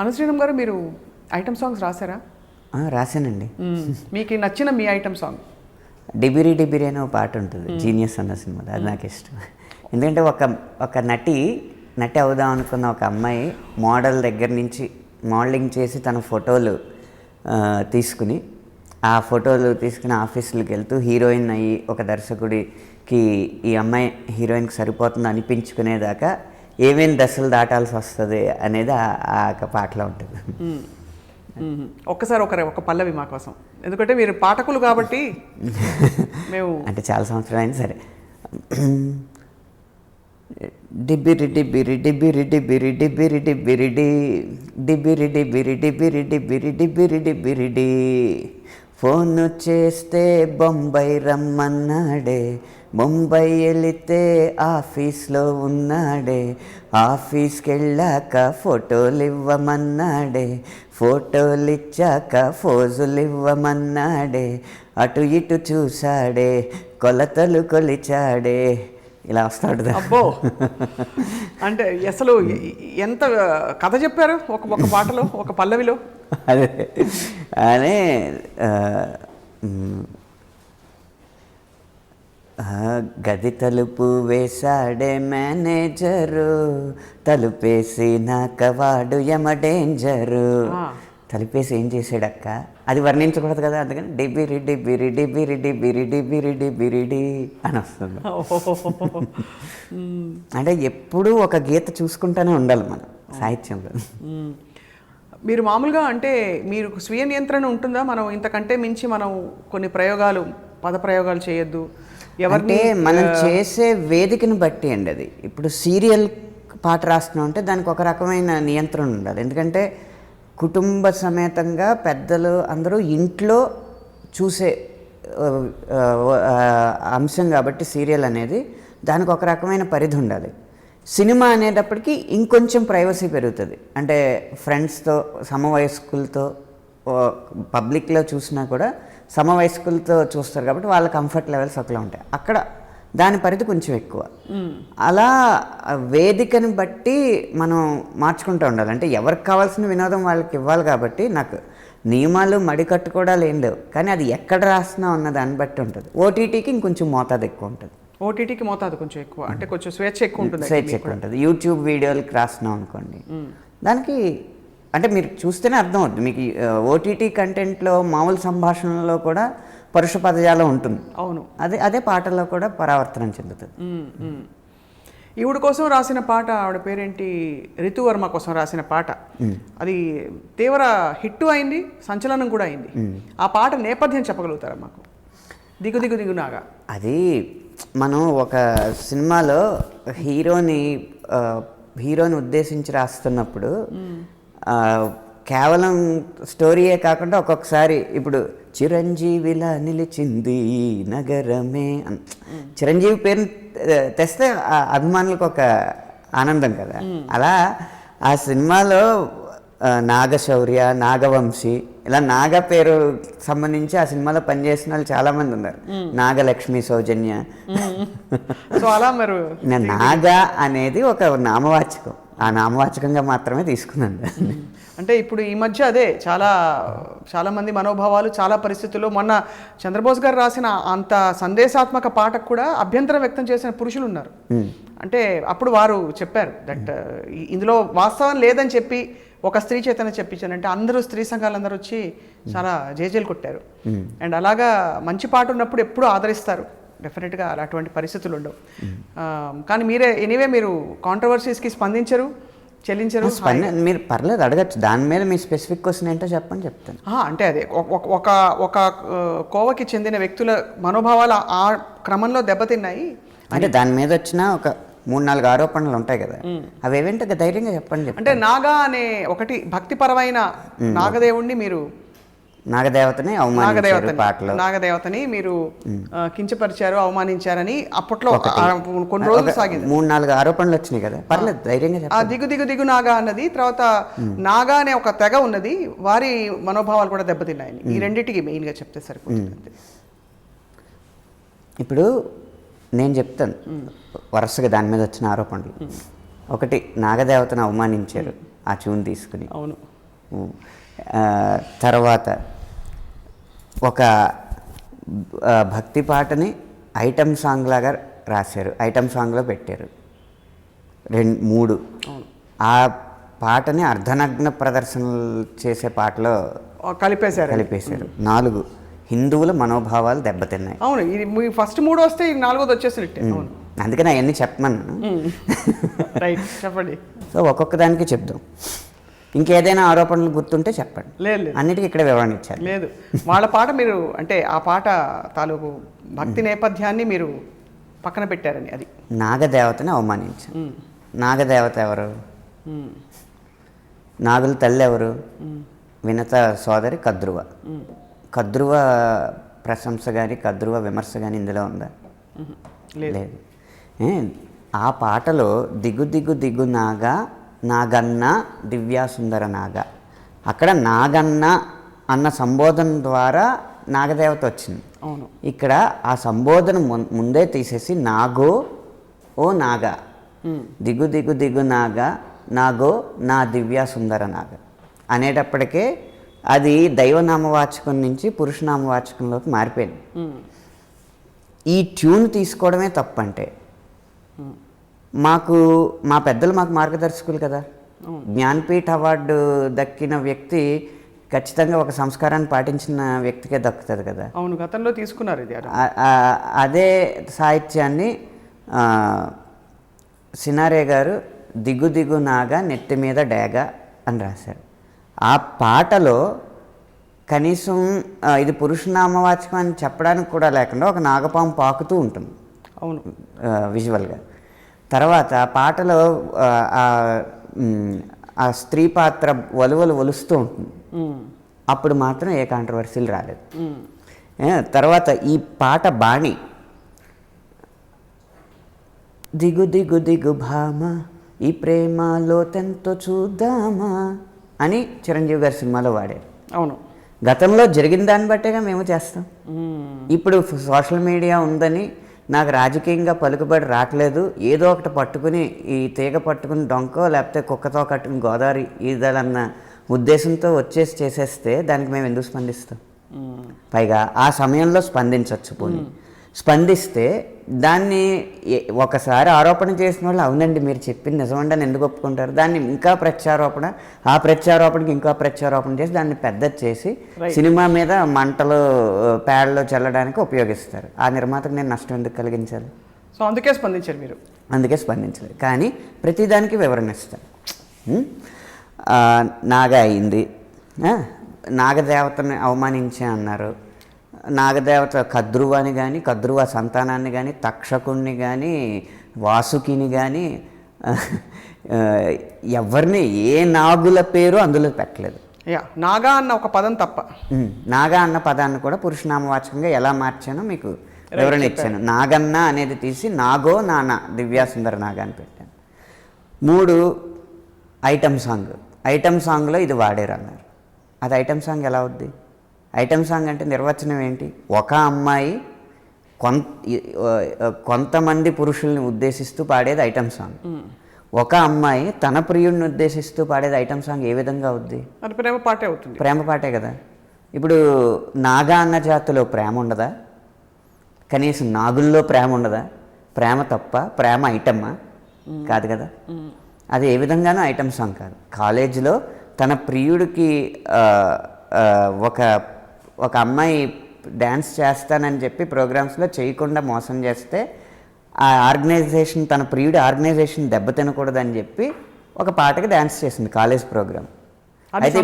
అనుశ్రీనం గారు, మీరు item songs రాశారా? రాశానండి. మీకు నచ్చిన మీ ఐటమ్ సాంగ్? డిబిరి డిబిరి అనే ఒక పాట ఉంటుంది జీనియస్ అన్న సినిమాలో, అది నాకు ఇష్టం. ఎందుకంటే ఒక నటి అవుదాం అనుకున్న ఒక అమ్మాయి మోడల్ దగ్గర నుంచి మోడలింగ్ చేసి తన ఫోటోలు తీసుకుని ఆఫీసులకు వెళ్తూ హీరోయిన్ అయ్యి ఒక దర్శకుడికి ఈ అమ్మాయి హీరోయిన్కి సరిపోతుంది అనిపించుకునేదాకా ఏమేమి దశలు దాటాల్సి వస్తుంది అనేది ఆ పాటలో ఉంటుంది. ఒక్కసారి ఒక పల్లవి మా కోసం, ఎందుకంటే మీరు పాఠకులు కాబట్టి మేము అంటే చాలా సంవత్సరాలు అయినా సరే. డిబిరి డిబిరి డిబిరి డిబిరి డిబిరి డిబిరి డిబిరి డిబిరి డిబిరి డిబిరి డిబిరి డిబిరి ఫోన్ చేస్తే బొంబాయి రమ్మన్నాడే, ముంబై వెళితే ఆఫీస్లో ఉన్నాడే, ఆఫీస్కి వెళ్ళాక ఫోటోలు ఇవ్వమన్నాడే, ఫోటోలు ఇచ్చాక ఫోజులు ఇవ్వమన్నాడే, అటు ఇటు చూశాడే, కొలతలు కొలిచాడే, ఇలా వస్తాడు. అబ్బో, అంటే అసలు ఎంత కథ చెప్పారు ఒక పాటలో, ఒక పల్లవిలో. అదే అనే గది తలుపు వేశాడే మేనేజరు, తలుపేసి నాకవాడు యమ డేంజరు. తలుపేసి ఏం చేసాడక్క, అది వర్ణించకూడదు కదా, అందుకని డిబిరి డిబిరి డిబిరి డిబిరి డిబిరి డిబిరిడి అని వస్తుంది. అంటే ఎప్పుడూ ఒక గీత చూసుకుంటూనే ఉండాలి మనం సాహిత్యంలో. మీరు మామూలుగా అంటే మీరు స్వీయ నియంత్రణ ఉంటుందా? మనం ఇంతకంటే మించి మనం కొన్ని పద ప్రయోగాలు చేయొద్దు ఎవరిని, మనం చేసే వేదికను బట్టి అండి. అది ఇప్పుడు సీరియల్ పాట రాస్తున్నాం అంటే దానికి ఒక రకమైన నియంత్రణ ఉండాలి. ఎందుకంటే కుటుంబ సమేతంగా పెద్దలు అందరూ ఇంట్లో చూసే అంశం కాబట్టి సీరియల్ అనేది దానికి ఒక రకమైన పరిధి ఉండాలి. సినిమా అనేటప్పటికీ ఇంకొంచెం ప్రైవసీ పెరుగుతుంది. అంటే ఫ్రెండ్స్తో సమవయస్కులతో పబ్లిక్లో చూసినా కూడా సమవయస్కులతో చూస్తారు కాబట్టి వాళ్ళ కంఫర్ట్ లెవెల్స్ ఒకలా ఉంటాయి. అక్కడ దాని పరిధి కొంచెం ఎక్కువ. అలా వేదికను బట్టి మనం మార్చుకుంటూ ఉండాలి. అంటే ఎవరికి కావాల్సిన వినోదం వాళ్ళకి ఇవ్వాలి కాబట్టి నాకు నియమాలు మడికట్టు కూడా లేవు. కానీ అది ఎక్కడ రాస్తున్నాం అన్న దాన్ని బట్టి ఉంటుంది. ఓటీటీకి ఇంకొంచెం మోతాదు ఎక్కువ ఉంటుంది. ఓటీటీకి మోతాదు కొంచెం ఎక్కువ, అంటే కొంచెం స్వేచ్ఛ ఎక్కువ ఉంటుంది. స్వేచ్ఛ ఎక్కువ ఉంటుంది. యూట్యూబ్ వీడియోలకి రాస్తున్నాం అనుకోండి, దానికి అంటే మీరు చూస్తేనే అర్థం అవుతుంది మీకు. ఓటీటీ కంటెంట్లో మామూలు సంభాషణలో కూడా పరుష పదజాలం ఉంటుంది. అవును, అదే పాటల్లో కూడా పరావర్తనం చెందుతుంది. ఈవిడ కోసం రాసిన పాట, ఆవిడ పేరేంటి, రితువర్మ కోసం రాసిన పాట, అది తీవ్ర హిట్ అయింది, సంచలనం కూడా అయింది. ఆ పాట నేపథ్యం చెప్పగలుగుతారా మాకు? దిగు దిగు దిగు నాగా. అది మనం ఒక సినిమాలో హీరోని ఉద్దేశించి రాస్తున్నప్పుడు కేవలం స్టోరీయే కాకుండా ఒక్కొక్కసారి ఇప్పుడు చిరంజీవిలా నిలిచింది నగరమే, చిరంజీవి పేరు తెస్తే అభిమానులకు ఒక ఆనందం కదా. అలా ఆ సినిమాలో నాగశౌర్య, నాగవంశీ, ఇలా నాగ పేరు సంబంధించి ఆ సినిమాలో పనిచేసిన వాళ్ళు చాలామంది ఉన్నారు. నాగలక్ష్మి, సౌజన్య. సో అలా మరి నాగ అనేది ఒక నామవాచకం, ఆ నామవాచకంగా మాత్రమే తీసుకున్నాను. అంటే ఇప్పుడు ఈ మధ్య అదే చాలా మంది మనోభావాలు, చాలా పరిస్థితుల్లో, మొన్న చంద్రబోస్ గారు రాసిన అంత సందేశాత్మక పాటకు కూడా అభ్యంతరం వ్యక్తం చేసిన పురుషులు ఉన్నారు. అంటే అప్పుడు వారు చెప్పారు దట్ ఇందులో వాస్తవం లేదని చెప్పి ఒక స్త్రీ చేతనే చెప్పించానంటే అందరూ స్త్రీ సంఘాలందరూ వచ్చి చాలా జేజేలు కొట్టారు. అండ్ అలాగా మంచి పాట ఉన్నప్పుడు ఎప్పుడూ ఆదరిస్తారు, డెఫినెట్గా అటువంటి పరిస్థితులు ఉండవు. కానీ ఎనీవే మీరు కాంట్రవర్సీస్కి స్పందించరు, చెల్లించరు. మీరు పర్లేదు అడగచ్చు, దాని మీద మీ స్పెసిఫిక్ క్వశ్చన్ ఏంటో చెప్పండి, చెప్తాను. అంటే అదే ఒక కోవకి చెందిన వ్యక్తుల మనోభావాలు ఆ క్రమంలో దెబ్బతిన్నాయి. అంటే దాని మీద వచ్చిన ఒక 3-4 ఆరోపణలు ఉంటాయి కదా, అవి ఏవేంటే ధైర్యంగా చెప్పండి. అంటే నాగా అనే ఒకటి భక్తిపరమైన నాగదేవుణ్ణి మీరు నాగదేవతని మీరు కించపరిచారు, అవమానించారని అప్పట్లో కొన్ని రోజులు సాగింది. 3-4 ఆరోపణలు వచ్చినాయి కదా, పర్లేదు ధైర్యంగా. ఆ దిగు దిగు దిగు నాగా అన్నది, తర్వాత నాగా అనే ఒక తెగ ఉన్నది, వారి మనోభావాలు కూడా దెబ్బతిన్నాయని, ఈ రెండింటికి మెయిన్గా చెప్తే సరిపోతుంది. ఇప్పుడు నేను చెప్తాను వరుసగా దాని మీద వచ్చిన ఆరోపణలు. ఒకటి, నాగదేవతను అవమానించారు, ఆ ట్యూన్ తీసుకుని. అవును. తర్వాత ఒక భక్తి పాటని ఐటమ్ సాంగ్ లాగా రాశారు, ఐటమ్ సాంగ్లో పెట్టారు 3. ఆ పాటని అర్ధనగ్న ప్రదర్శనలు చేసే పాటలో కలిపేశారు. 4 హిందువుల మనోభావాలు దెబ్బతిన్నాయి. అవును, ఇది మీ ఫస్ట్ 3 వస్తే ఇది 4వది వచ్చేసినట్టే. అవును, అందుకని అవన్నీ చెప్పమన్నాను. రైట్, చెప్పండి. సో ఒక్కొక్క దానికి చెప్దాం. ఇంకేదైనా ఆరోపణలు గుర్తుంటే చెప్పండి. లేదు, అన్నిటికీ ఇక్కడ వివరణ ఇచ్చారు. లేదు, వాళ్ళ పాట మీరు అంటే ఆ పాట తాలూకు భక్తి నేపథ్యాన్ని మీరు పక్కన పెట్టారని. అది నాగదేవతని అవమానించారు. నాగదేవత ఎవరు? నాగుల తల్లి ఎవరు? వినత సోదరి కద్రువ. కద్రువ ప్రశంస కానీ కద్రువ విమర్శ కానీ ఇందులో ఉందా? లేదు. ఆ పాటలో దిగు దిగు దిగు నాగా నాగన్న దివ్యాసుందర నాగ, అక్కడ నాగన్న అన్న సంబోధన ద్వారా నాగదేవత వచ్చింది. అవును, ఇక్కడ ఆ సంబోధన ముందే తీసేసి నాగో ఓ నాగ, దిగు దిగు దిగు నాగ నాగో నా దివ్యాసుందర నాగ అనేటప్పటికే అది దైవనామవాచకం నుంచి పురుషనామవాచకంలోకి మారిపోయింది. ఈ ట్యూన్ తీసుకోవడమే తప్పంటే మా పెద్దలు మాకు మార్గదర్శకులు కదా. జ్ఞాన్పీఠ అవార్డు దక్కిన వ్యక్తి ఖచ్చితంగా ఒక సంస్కారాన్ని పాటించిన వ్యక్తికే దక్కుతుంది కదా. అవును, గతంలో తీసుకున్నారు ఇది. అదే సాహిత్యాన్ని సినారే గారు దిగు దిగు నాగా నెత్తి మీద డేగ అని రాశారు. ఆ పాటలో కనీసం ఇది పురుషనామవాచకం అని చెప్పడానికి కూడా లేకుండా ఒక నాగపాము పాకుతూ ఉంటుంది. అవును, విజువల్గా. తర్వాత పాటలో ఆ స్త్రీ పాత్ర ఒలుస్తూ ఉంటుంది. అప్పుడు మాత్రం ఏ కాంట్రవర్సీలు రాలేదు. తర్వాత ఈ పాట బాణి దిగు దిగు దిగు భామ ఈ ప్రేమలో తెంతో చూద్దామా అని చిరంజీవి గారి సినిమాలో వాడారు. అవును, గతంలో జరిగిన దాన్ని బట్టేగా మేము చేస్తాం. ఇప్పుడు సోషల్ మీడియా ఉందని నాకు రాజకీయంగా పలుకుబడి రావట్లేదు, ఏదో ఒకటి పట్టుకుని ఈ తీగ పట్టుకుని డొంకో లేకపోతే కుక్కతో కట్టుకుని గోదావరి ఈదాలన్న ఉద్దేశంతో చేసేస్తే దానికి మేము ఎందుకు స్పందిస్తాం? పైగా ఆ సమయంలో స్పందించవచ్చు. పోనీ స్పందిస్తే దాన్ని ఒకసారి ఆరోపణ చేసిన వాళ్ళు అవునండి మీరు చెప్పింది నిజమండి అని ఎందుకు ఒప్పుకుంటారు? దాన్ని ఇంకా ప్రత్యారోపణ, ఆ ప్రత్యారోపణకి ఇంకా ప్రత్యారోపణ చేసి దాన్ని పెద్దది చేసి సినిమా మీద మంటలు పేడలో చల్లడానికి ఉపయోగిస్తారు. ఆ నిర్మాతకు నేను నష్టం ఎందుకు కలిగించాలి? సో అందుకే స్పందించారు మీరు. అందుకే స్పందించాలి. కానీ ప్రతిదానికి వివరణ ఇస్తాను. నాగ అయింది, నాగదేవతని అవమానించే అన్నారు. నాగదేవత కద్రువాని కానీ కద్రువ సంతానాన్ని కానీ తక్షకుణ్ణి కానీ వాసుకిని కానీ ఎవరిని ఏ నాగుల పేరు అందులో పెట్టలేదు. నాగా అన్న ఒక పదం తప్ప. నాగా అన్న పదాన్ని కూడా పురుషనామవాచకంగా ఎలా మార్చానో మీకు వివరణ ఇచ్చాను. నాగన్న అనేది తీసి నాగో నాన్న దివ్యాసుందర నాగ అని పెట్టాను. 3 ఐటమ్ సాంగ్. ఐటమ్ సాంగ్లో ఇది వాడారు అన్నారు. అది ఐటమ్ సాంగ్ ఎలా అవుద్ది? ఐటమ్ సాంగ్ అంటే నిర్వచనం ఏంటి? ఒక అమ్మాయి కొంతమంది పురుషుల్ని ఉద్దేశిస్తూ పాడేది ఐటమ్ సాంగ్. ఒక అమ్మాయి తన ప్రియుడిని ఉద్దేశిస్తూ పాడేది ఐటమ్ సాంగ్ ఏ విధంగా అవుద్ది? అది ప్రేమ పాటే అవుతుంది. ప్రేమ పాటే కదా. ఇప్పుడు నాగా అన్న జాతిలో ప్రేమ ఉండదా? కనీసం నాగుల్లో ప్రేమ ఉండదా? ప్రేమ తప్ప ప్రేమ ఐటమ్మా? కాదు కదా. అది ఏ విధంగానూ ఐటమ్ సాంగ్ కాదు. కాలేజీలో తన ప్రియుడికి ఒక అమ్మాయి డ్యాన్స్ చేస్తానని చెప్పి ప్రోగ్రామ్స్లో చేయకుండా మోసం చేస్తే ఆ ఆర్గనైజేషన్, తన ప్రియుడి ఆర్గనైజేషన్ దెబ్బతినకూడదని చెప్పి ఒక పాటకి డ్యాన్స్ చేసింది కాలేజ్ ప్రోగ్రామ్. అయితే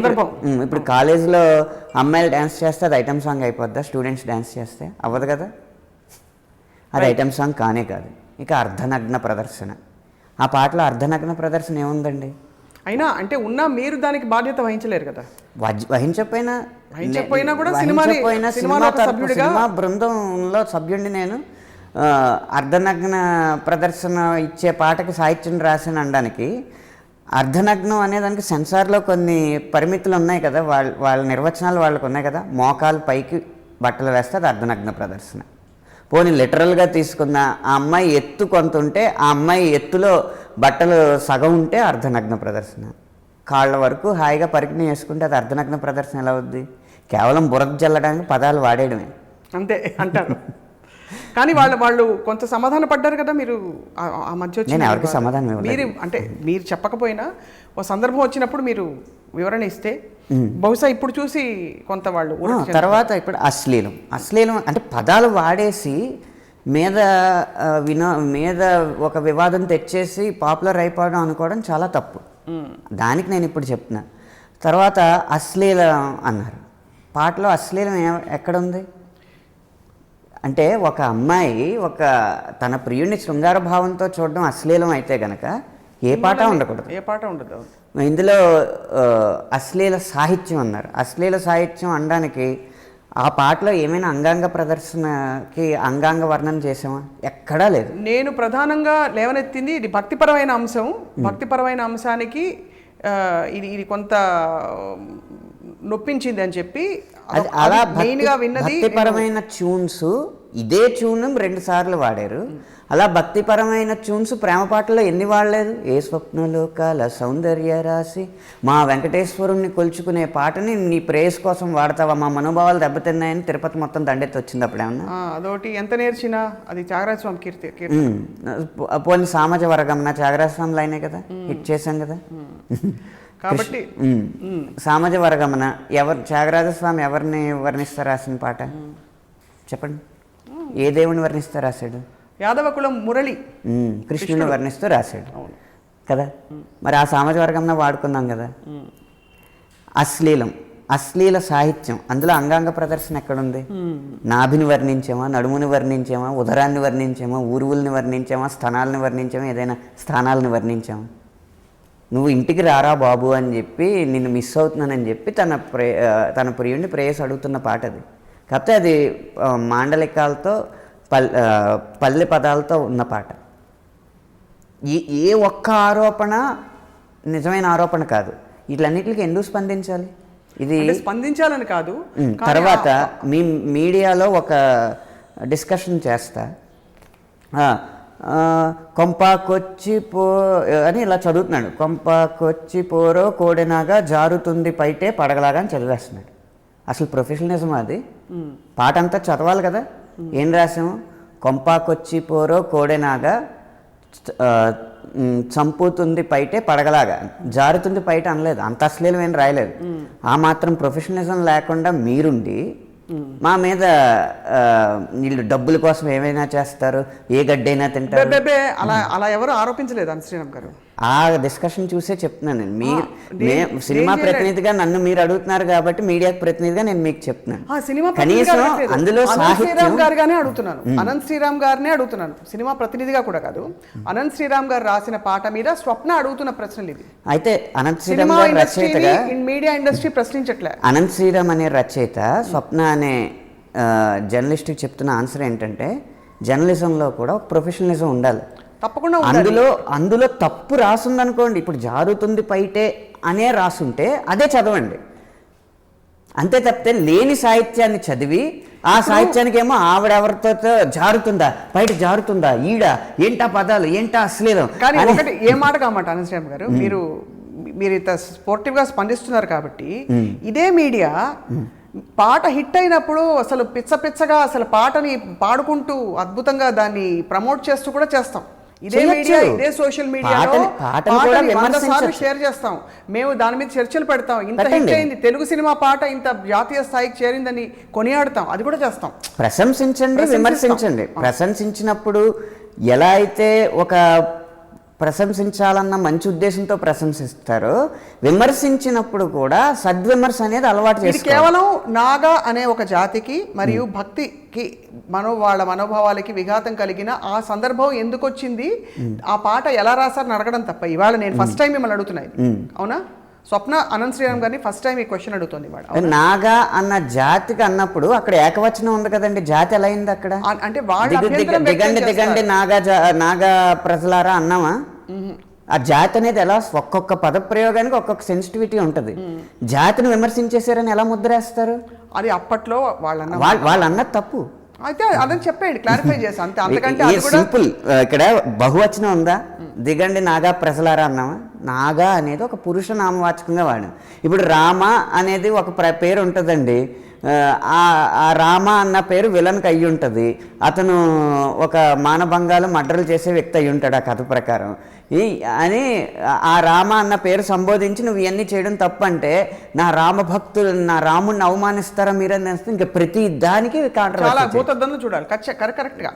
ఇప్పుడు కాలేజీలో అమ్మాయిలు డ్యాన్స్ చేస్తే అది ఐటమ్ సాంగ్ అయిపోద్దా? స్టూడెంట్స్ డ్యాన్స్ చేస్తే అవ్వదు కదా. అది ఐటమ్ సాంగ్ కానే కాదు. ఇక అర్ధనగ్న ప్రదర్శన. ఆ పాటలో అర్ధనగ్న ప్రదర్శన ఏముందండి? అయినా అంటే ఉన్నా మీరు దానికి బాధ్యత వహించలేరు కదా. వహించకపోయినా కూడా సినిమా బృందంలో సభ్యుడిని నేను. అర్ధనగ్న ప్రదర్శన ఇచ్చే పాటకి సాహిత్యం రాసిన అనడానికి అర్ధనగ్నం అనేదానికి సెన్సార్లో కొన్ని పరిమితులు ఉన్నాయి కదా. వాళ్ళ నిర్వచనాలు వాళ్ళకు ఉన్నాయి కదా. మోకాలు పైకి బట్టలు వేస్తే అది అర్ధనగ్న ప్రదర్శన. పోనీ లిటరల్గా తీసుకున్న ఆ అమ్మాయి ఎత్తు కొంత ఉంటే ఆ అమ్మాయి ఎత్తులో బట్టలు సగం ఉంటే అర్ధనగ్న ప్రదర్శన. కాళ్ళ వరకు హాయిగా పరిజ్ఞ చేసుకుంటే అది అర్ధనగ్న ప్రదర్శన ఎలా అవుద్ది? కేవలం బురద జల్లడానికి పదాలు వాడేయడమే. అంతే అంటారు. కానీ వాళ్ళు కొంత సమాధాన పడ్డారు కదా మీరు ఆ మధ్య వచ్చి. నేను ఎవరికి సమాధానం ఇవ్వలేదు. మీరు అంటే మీరు చెప్పకపోయినా ఒక సందర్భం వచ్చినప్పుడు మీరు వివరణ ఇస్తే బహుశా ఇప్పుడు చూసి కొంత వాళ్ళు తర్వాత ఇప్పుడు అశ్లీలం అంటే పదాలు వాడేసి మీద మీద ఒక వివాదం తెచ్చేసి పాపులర్ అయిపోవడం అనుకోవడం చాలా తప్పు. దానికి నేను ఇప్పుడు చెప్తున్నా. తర్వాత అశ్లీలం అన్నారు. పాటలో అశ్లీలం ఎక్కడుంది అంటే ఒక అమ్మాయి తన ప్రియుడిని శృంగార భావంతో చూడడం అశ్లీలం అయితే గనక ఏ పాట ఉండదు. ఇందులో అశ్లీల సాహిత్యం అన్నారు. అశ్లీల సాహిత్యం అనడానికి ఆ పాటలో ఏమైనా అంగాంగ ప్రదర్శనకి అంగాంగ వర్ణన చేసామా? ఎక్కడా లేదు. నేను ప్రధానంగా లేవనెత్తింది ఇది భక్తిపరమైన అంశం. భక్తిపరమైన అంశానికి ఇది కొంత నొప్పించింది అని చెప్పి అలా మెయిన్గా విన్నది. భక్తిపరమైన ట్యూన్స్ ఇదే ట్యూన్ 2 సార్లు వాడారు. అలా భక్తిపరమైన ట్యూన్స్ ప్రేమ పాటల్లో ఎన్ని వాడలేదు? ఏ స్వప్నలోకాల సౌందర్య రాశి మా వెంకటేశ్వరుణ్ణి కొలుచుకునే పాటని నీ ప్రేయస్ కోసం వాడతావా? మా మనోభావాలు దెబ్బతిన్నాయని తిరుపతి మొత్తం దండెత్తి వచ్చింది అప్పుడేమన్నా? అదొకటి ఎంత నేర్చినా అది త్యాగరాజ స్వామి కీర్తి. పోనీ సామాజ వర్గంన త్యాగరాజ స్వామి లైనే కదా హిట్ చేశాం కదా. కాబట్టి సామాజ వర్గమన త్యాగరాజస్వామి ఎవరిని వర్ణిస్తారు రాసిన పాట చెప్పండి? ఏ దేవుని వర్ణిస్తూ రాశాడు? యాదవ కులం మురళి కృష్ణుని వర్ణిస్తూ రాశాడు కదా. మరి ఆ సామాజ వర్గంలో వాడుకున్నాం కదా. అశ్లీల సాహిత్యం అందులో అంగాంగ ప్రదర్శన ఎక్కడుంది? నాభిని వర్ణించామా, నడుముని వర్ణించామా, ఉదరాన్ని వర్ణించామా, ఊరువుల్ని వర్ణించామా, స్థనాలని వర్ణించామా, ఏదైనా స్థానాలని వర్ణించామా? నువ్వు ఇంటికి రారా బాబు అని చెప్పి నిన్ను మిస్ అవుతున్నానని చెప్పి తన ప్రియుడిని ప్రేయస్ అడుగుతున్న పాట అది. కాకపోతే అది మాండలికాలతో పల్లె పదాలతో ఉన్న పాట. ఏ ఒక్క ఆరోపణ నిజమైన ఆరోపణ కాదు. వీటన్నిటికి ఎందుకు స్పందించాలి? ఇది స్పందించాలని కాదు. తర్వాత మీ మీడియాలో ఒక డిస్కషన్ చేస్తా, కొంపాకొచ్చి అని ఇలా చదువుతున్నాడు. కొంపాకొచ్చి పోరో కోడెనాగా జారుతుంది పైటే పడగలాగా అని చదివేస్తున్నాడు. అసలు ప్రొఫెషనలిజం అది? పాట అంతా చదవాలి కదా. ఏం రాసాము? కొంపాకొచ్చి పోరో కోడెనాగా చంపుతుంది పైటే పడగలాగా, జారుతుంది పైట అనలేదు. అంత అశ్లీలం ఏం రాయలేదు. ఆ మాత్రం ప్రొఫెషనలిజం లేకుండా మీరుండి మా మీద వీళ్ళు డబ్బుల కోసం ఏమైనా చేస్తారు, ఏ గడ్డైనా తింటారు అలా ఎవరు ఆరోపించలేదు అని శ్రీరామ్ గారు. ఆ డిస్కషన్ చూసే చెప్తున్నాను నేను. సినిమా ప్రతినిధిగా నన్ను మీరు అడుగుతున్నారు కాబట్టి మీడియా ప్రతినిధిగా నేను మీకు చెప్తున్నాను. కనీసం అందులో శ్రీరామ్ గారుగానే అడుగుతున్నాను, అనంత్ శ్రీరామ్ గారినే అడుగుతున్నాను. సినిమా ప్రతినిధిగా కూడా కాదు. అనంత్ శ్రీరామ్ గారు రాసిన పాట మీద స్వప్న అడుగుతున్న ప్రశ్నలు ఇవి. అయితే అనంత్ శ్రీరామ్ గారు రచయితగా మీడియా ఇండస్ట్రీ ప్రశ్నించట్లే. అనంత్ శ్రీరామ్ అనే రచయిత స్వప్న అనే జర్నలిస్ట్కి చెప్తున్న ఆన్సర్ ఏంటంటే, జర్నలిజంలో కూడా ఒక ప్రొఫెషనలిజం ఉండాలి. తప్పకుండా అందులో తప్పు రాసుందనుకోండి, ఇప్పుడు జారుతుంది పైటే అనే రాసుంటే అదే చదవండి. అంతే తప్పితే లేని సాహిత్యాన్ని చదివి ఆ సాహిత్యానికి ఏమో ఆవిడెవరితో జారుతుందా, బయట జారుతుందా, ఏంటా పదాలు, ఏంటా అశ్లీలం. కానీ ఒకటి ఏ మాట కామాట అనంతశ్రీరామ్ గారు, మీరు ఇంత స్పోర్టివ్గా స్పందిస్తున్నారు కాబట్టి ఇదే మీడియా పాట హిట్ అయినప్పుడు అసలు పిచ్చగా అసలు పాటని పాడుకుంటూ అద్భుతంగా దాన్ని ప్రమోట్ చేస్తూ కూడా చేస్తాం. ఇదే మీడియా, ఇదే సోషల్ మీడియాలో షేర్ చేస్తాం. మేము దాని మీద చర్చలు పెడతాం. ఇంత హిట్ అయింది తెలుగు సినిమా పాట, ఇంత జాతీయ స్థాయికి చేరిందని కొనియాడతాం. అది కూడా చేస్తాం. ప్రశంసించండి, విమర్శించండి. ప్రశంసించినప్పుడు ఎలా అయితే ఒక ప్రశంసించాలన్న మంచి ఉద్దేశంతో ప్రశంసిస్తారో, విమర్శించినప్పుడు కూడా సద్విమర్శ అనేది అలవాటు చేస్తారు. కేవలం నాగా అనే ఒక జాతికి మరియు భక్తికి వాళ్ళ మనోభావాలకి విఘాతం కలిగిన ఆ సందర్భం ఎందుకు వచ్చింది, ఆ పాట ఎలా రాశారని అడగడం తప్ప ఇవాళ నేను ఫస్ట్ టైం మిమ్మల్ని అడుగుతున్నాయి. అవునా? స్వప్న అనంత్ శ్రీరామ్ గారిని ఫస్ట్ టైం ఈ క్వశ్చన్ అడుగుతుంది. నాగా అన్న జాతికి అన్నప్పుడు అక్కడ ఏకవచనం ఉంది కదండి. జాతి ఎలా అయింది అక్కడ? అంటే దిగండి నాగా ప్రజలారా అన్నామా? ఆ జాతి అనేది ఎలా ఒక్కొక్క పద ప్రయోగానికి ఒక్కొక్క సెన్సిటివిటీ ఉంటుంది. జాతిని విమర్శించేశారని ఎలా ముద్రేస్తారు? అది అప్పట్లో వాళ్ళు అన్నది తప్పు. అయితే అదని చెప్పేయండి, క్లారిఫై చేస్తా అంతే. అంతకంటే సింపుల్. ఇక్కడ బహువచనం ఉందా? దిగండి నాగా ప్రజలారా అన్నామా? నాగా అనేది ఒక పురుష నామవాచకంగా వాడాం. ఇప్పుడు రామ అనేది ఒక పేరు ఉంటుందండి. ఆ రామ అన్న పేరు విలన్కి అయ్యి ఉంటుంది. అతను ఒక మానభంగాలు మర్డర్లు చేసే వ్యక్తి అయి ఉంటాడు ఆ కథ ప్రకారం. అని ఆ రామ అన్న పేరు సంబోధించి నువ్వు ఇవన్నీ చేయడం తప్పంటే నా రామభక్తులు నా రాముడిని అవమానిస్తారా మీరని ఇంకా ప్రతి దానికి చాలా భూతద్దంలో చూడాలి కరెక్ట్గా.